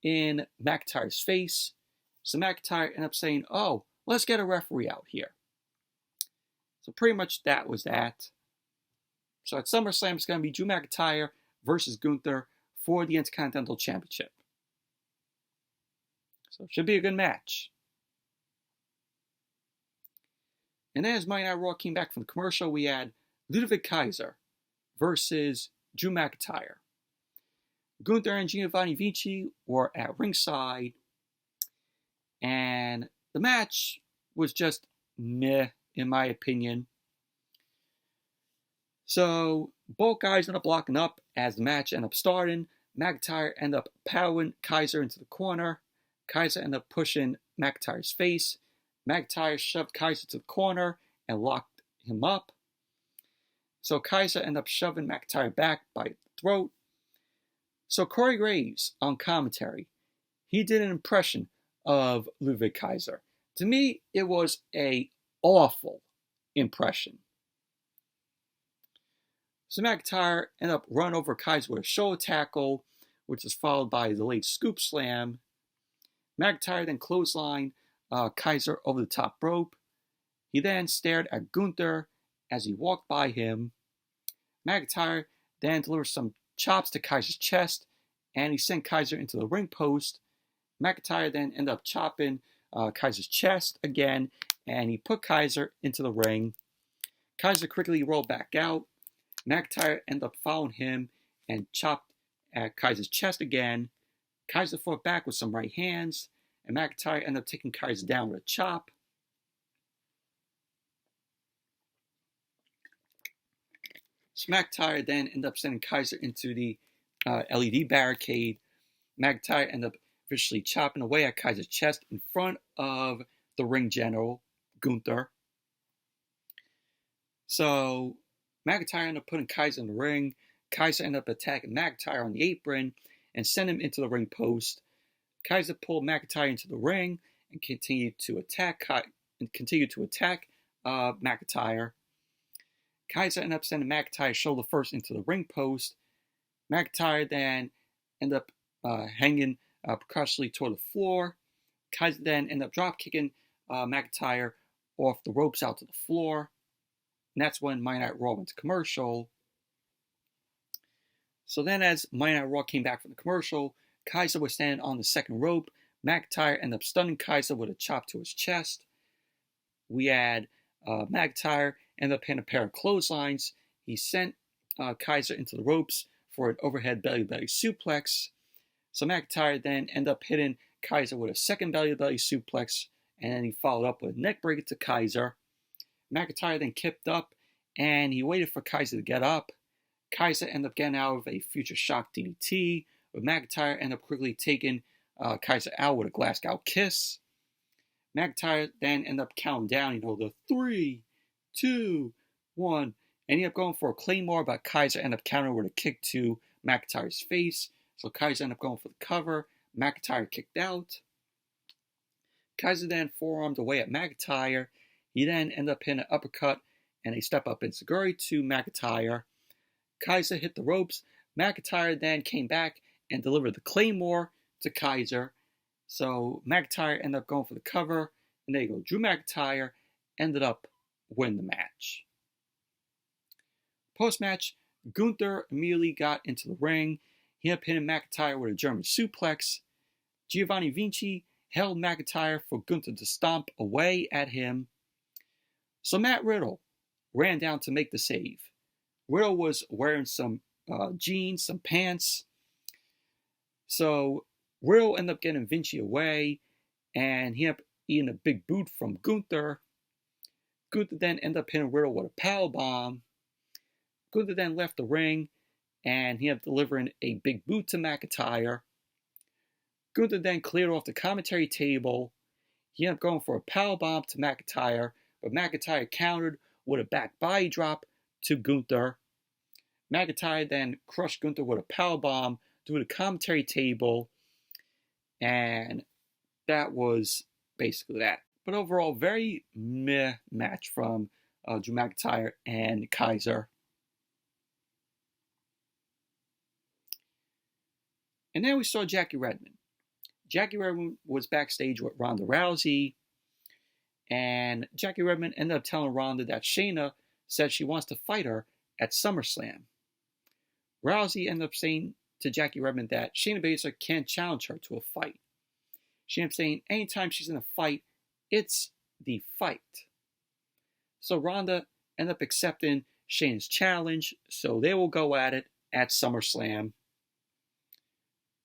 in McIntyre's face, so McIntyre ended up saying, oh, let's get a referee out here. So pretty much that was that. So at SummerSlam, it's going to be Drew McIntyre versus Gunther for the Intercontinental Championship. So it should be a good match. And then as Monday Night Raw came back from the commercial, we had Ludwig Kaiser versus Drew McIntyre. Gunther and Giovanni Vinci were at ringside, and the match was just meh, in my opinion. So both guys end up locking up as the match ended up starting. McIntyre ended up powering Kaiser into the corner. Kaiser ended up pushing McIntyre's face. McIntyre shoved Kaiser to the corner and locked him up. So Kaiser ended up shoving McIntyre back by the throat. So Corey Graves on commentary, he did an impression of Ludwig Kaiser. To me, it was a awful impression. So McIntyre ended up running over Kaiser with a shoulder tackle, which was followed by the late scoop slam. McIntyre then clotheslined Kaiser over the top rope. He then stared at Gunther as he walked by him. McIntyre then delivered some chops to Kaiser's chest, and he sent Kaiser into the ring post. McIntyre then ended up chopping Kaiser's chest again, and he put Kaiser into the ring. Kaiser quickly rolled back out. McIntyre ended up following him and chopped at Kaiser's chest again. Kaiser fought back with some right hands, and McIntyre ended up taking Kaiser down with a chop. So McIntyre then ended up sending Kaiser into the LED barricade. McIntyre ended up viciously chopping away at Kaiser's chest in front of the ring general, Gunther. So McIntyre ended up putting Kaiser in the ring. Kaiser ended up attacking McIntyre on the apron and sent him into the ring post. Kaiser pulled McIntyre into the ring and continued to attack McIntyre. Kaiser ended up sending McIntyre shoulder first into the ring post. McIntyre then ended up hanging percussively toward the floor. Kaiser then ended up drop kicking McIntyre off the ropes out to the floor. And that's when Monday Night Raw went to commercial. So then as Monday Night Raw came back from the commercial, Kaiser was standing on the second rope. McIntyre ended up stunning Kaiser with a chop to his chest. We had McIntyre ended up hitting a pair of clotheslines. He sent Kaiser into the ropes for an overhead belly-to-belly suplex. So McIntyre then ended up hitting Kaiser with a second belly-to-belly suplex, and then he followed up with a neck breaker to Kaiser. McIntyre then kicked up, and he waited for Kaiser to get up. Kaiser ended up getting out of a future shock DDT, but McIntyre ended up quickly taking Kaiser out with a Glasgow kiss. McIntyre then ended up counting down, the 3, 2, 1, and he ended up going for a Claymore, but Kaiser ended up countering with a kick to McIntyre's face. So Kaiser ended up going for the cover. McIntyre kicked out. Kaiser then forearmed away at McIntyre. He then ended up hitting an uppercut and a step-up enziguri to McIntyre. Kaiser hit the ropes. McIntyre then came back and delivered the Claymore to Kaiser. So McIntyre ended up going for the cover. And there you go. Drew McIntyre ended up winning the match. Post-match, Gunther immediately got into the ring. He ended up hitting McIntyre with a German suplex. Giovanni Vinci held McIntyre for Gunther to stomp away at him. So Matt Riddle ran down to make the save. Riddle was wearing some jeans, some pants. So Riddle ended up getting Vinci away, and he ended up eating a big boot from Gunther. Gunther then ended up hitting Riddle with a powerbomb. Gunther then left the ring, and he ended up delivering a big boot to McIntyre. Gunther then cleared off the commentary table. He ended up going for a powerbomb to McIntyre, but McIntyre countered with a back body drop to Gunther. McIntyre then crushed Gunther with a powerbomb through the commentary table, and that was basically that. But overall, very meh match from Drew McIntyre and Kaiser. And then we saw Jackie Redmond. Jackie Redmond was backstage with Ronda Rousey, and Jackie Redmond ended up telling Ronda that Shayna said she wants to fight her at SummerSlam. Rousey ended up saying to Jackie Redmond that Shayna Baszler can't challenge her to a fight. She ended up saying anytime she's in a fight, it's the fight. So Ronda ended up accepting Shayna's challenge, so they will go at it at SummerSlam.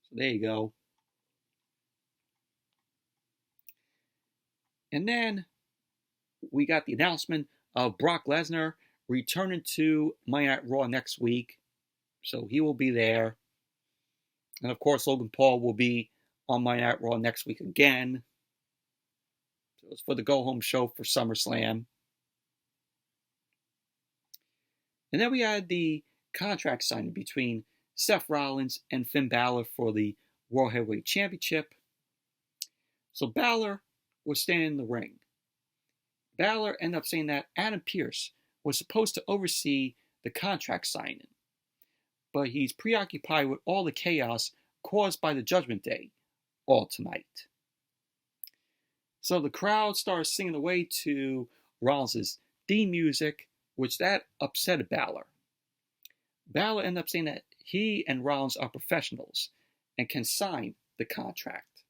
So there you go. And then we got the announcement of Brock Lesnar returning to Monday Night Raw next week. So he will be there. And of course, Logan Paul will be on Monday Night Raw next week again. So it's for the go-home show for SummerSlam. And then we had the contract signing between Seth Rollins and Finn Balor for the World Heavyweight Championship. So Balor was standing in the ring. Balor ended up saying that Adam Pearce was supposed to oversee the contract signing, but he's preoccupied with all the chaos caused by the Judgment Day all tonight. So the crowd started singing away to Rollins' theme music, which that upset Balor. Balor ended up saying that he and Rollins are professionals and can sign the contract.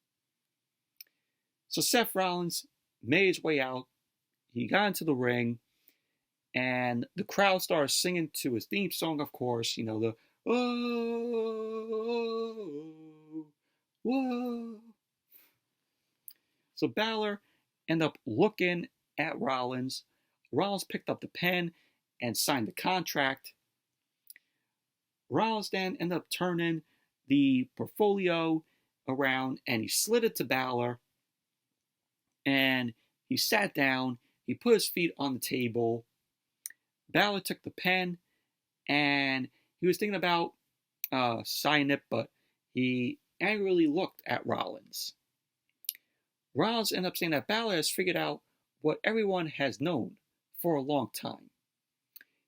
So Seth Rollins made his way out. He got into the ring, and the crowd started singing to his theme song, of course. You know, the "Oh, whoa." So Balor ended up looking at Rollins. Rollins picked up the pen and signed the contract. Rollins then ended up turning the portfolio around, and he slid it to Balor. And he sat down. He put his feet on the table. Balor took the pen, and he was thinking about signing it, but he angrily looked at Rollins. Rollins ended up saying that Balor has figured out what everyone has known for a long time.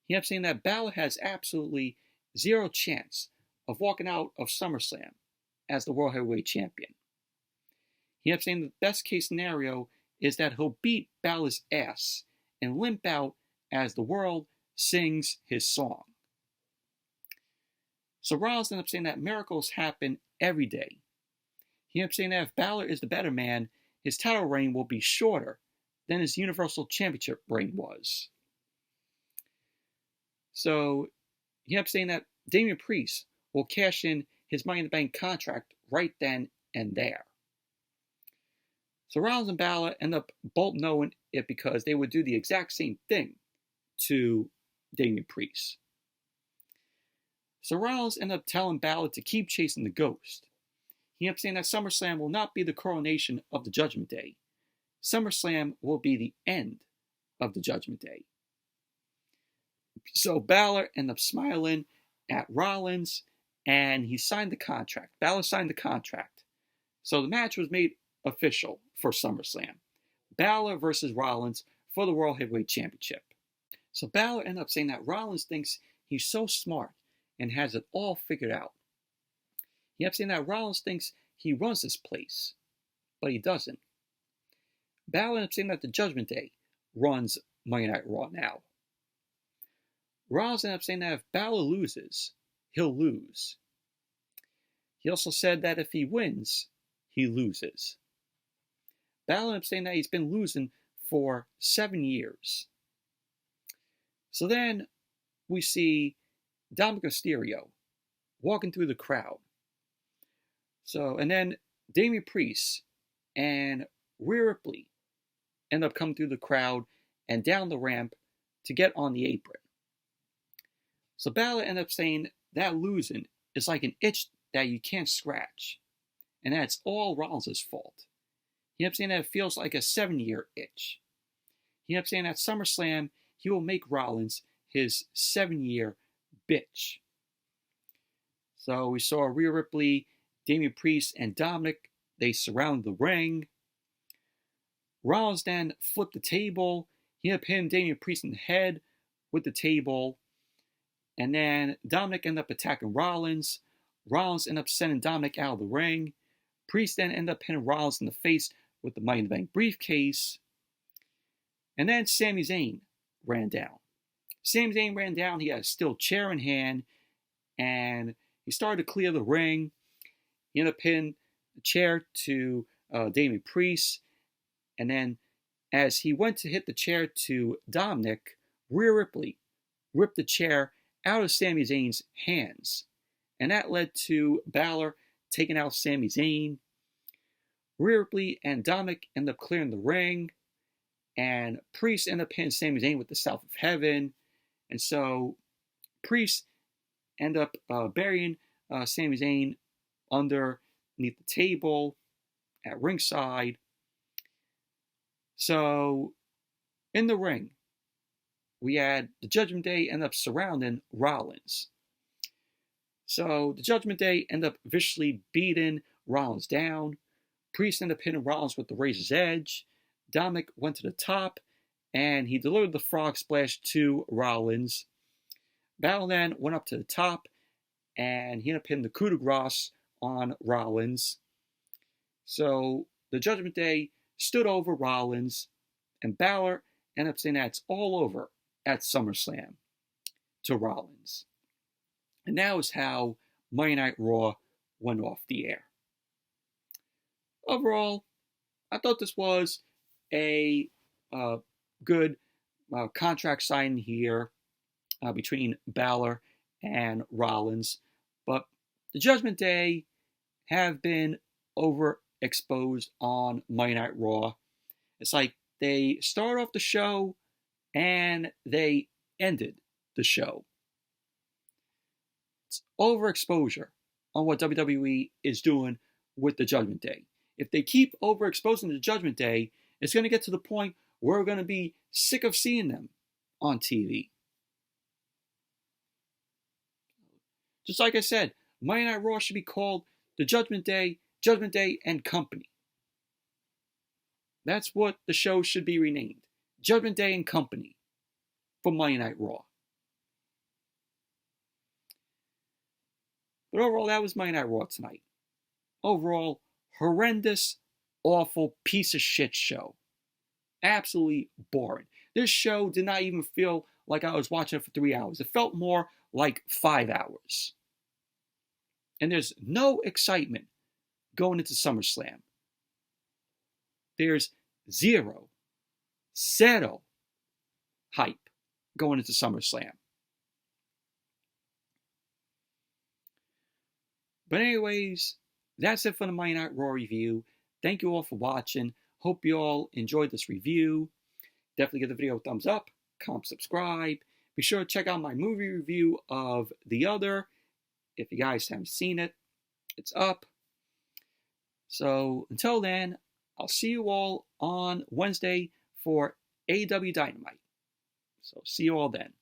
He ended up saying that Balor has absolutely zero chance of walking out of SummerSlam as the World Heavyweight Champion. He ended up saying the best case scenario is that he'll beat Balor's ass and limp out as the world sings his song. So Rollins ended up saying that miracles happen every day. He ended up saying that if Balor is the better man, his title reign will be shorter than his Universal Championship reign was. So he ended up saying that Damian Priest will cash in his Money in the Bank contract right then and there. So Rollins and Balor end up both knowing it because they would do the exact same thing to Damian Priest. So Rollins ended up telling Balor to keep chasing the ghost. He ended up saying that SummerSlam will not be the coronation of the Judgment Day. SummerSlam will be the end of the Judgment Day. So Balor ended up smiling at Rollins, and he signed the contract. Balor signed the contract. So the match was made official for SummerSlam. Balor versus Rollins for the World Heavyweight Championship. So Balor ended up saying that Rollins thinks he's so smart and has it all figured out. He ended up saying that Rollins thinks he runs this place, but he doesn't. Balor ended up saying that the Judgment Day runs Monday Night Raw now. Rollins ended up saying that if Balor loses, he'll lose. He also said that if he wins, he loses. Balor ended up saying that he's been losing for 7 years. So then we see Dominik Mysterio walking through the crowd. And then Damian Priest and Rhea Ripley end up coming through the crowd and down the ramp to get on the apron. So Balor ended up saying that losing is like an itch that you can't scratch, and that's all Rollins' fault. He ended up saying that it feels like a 7-year itch. He ended up saying at SummerSlam, he will make Rollins his 7-year bitch. So we saw Rhea Ripley, Damian Priest, and Dominik. They surrounded the ring. Rollins then flipped the table. He ended up hitting Damian Priest in the head with the table. And then Dominik ended up attacking Rollins. Rollins ended up sending Dominik out of the ring. Priest then ended up hitting Rollins in the face with the Money in the Bank briefcase. And then Sami Zayn ran down. Sami Zayn ran down. He had a steel chair in hand. And he started to clear the ring. He ended up hitting the chair to Damian Priest. And then as he went to hit the chair to Dominik, Rhea Ripley ripped the chair out of Sami Zayn's hands. And that led to Balor taking out Sami Zayn. Rhea Ripley and Dominik end up clearing the ring. And Priest ended up hitting Sami Zayn with the South of Heaven. And so Priest end up burying Sami Zayn underneath the table at ringside. So in the ring, we had the Judgment Day end up surrounding Rollins. So the Judgment Day end up viciously beating Rollins down. Priest ended up hitting Rollins with the Razor's Edge. Dominik went to the top, and he delivered the Frog Splash to Rollins. Balor then went up to the top, and he ended up hitting the coup de grace on Rollins. So the Judgment Day stood over Rollins, and Balor ended up saying that it's all over at SummerSlam to Rollins. And that was how Monday Night Raw went off the air. Overall, I thought this was a good contract signing here between Balor and Rollins. But the Judgment Day have been overexposed on Monday Night Raw. It's like they started off the show and they ended the show. It's overexposure on what WWE is doing with the Judgment Day. If they keep overexposing the Judgment Day, it's going to get to the point where we're going to be sick of seeing them on TV. Just like I said, Monday Night Raw should be called the Judgment Day and Company. That's what the show should be renamed. Judgment Day and Company for Monday Night Raw. But overall, that was Monday Night Raw tonight. Overall, horrendous, awful, piece of shit show. Absolutely boring. This show did not even feel like I was watching it for 3 hours. It felt more like 5 hours. And there's no excitement going into SummerSlam. There's zero hype going into SummerSlam. But anyways, that's it for the Monday Night Raw review. Thank you all for watching. Hope you all enjoyed this review. Definitely give the video a thumbs up, comment, subscribe. Be sure to check out my movie review of The Other. If you guys haven't seen it, it's up. So until then, I'll see you all on Wednesday for AEW Dynamite. So see you all then.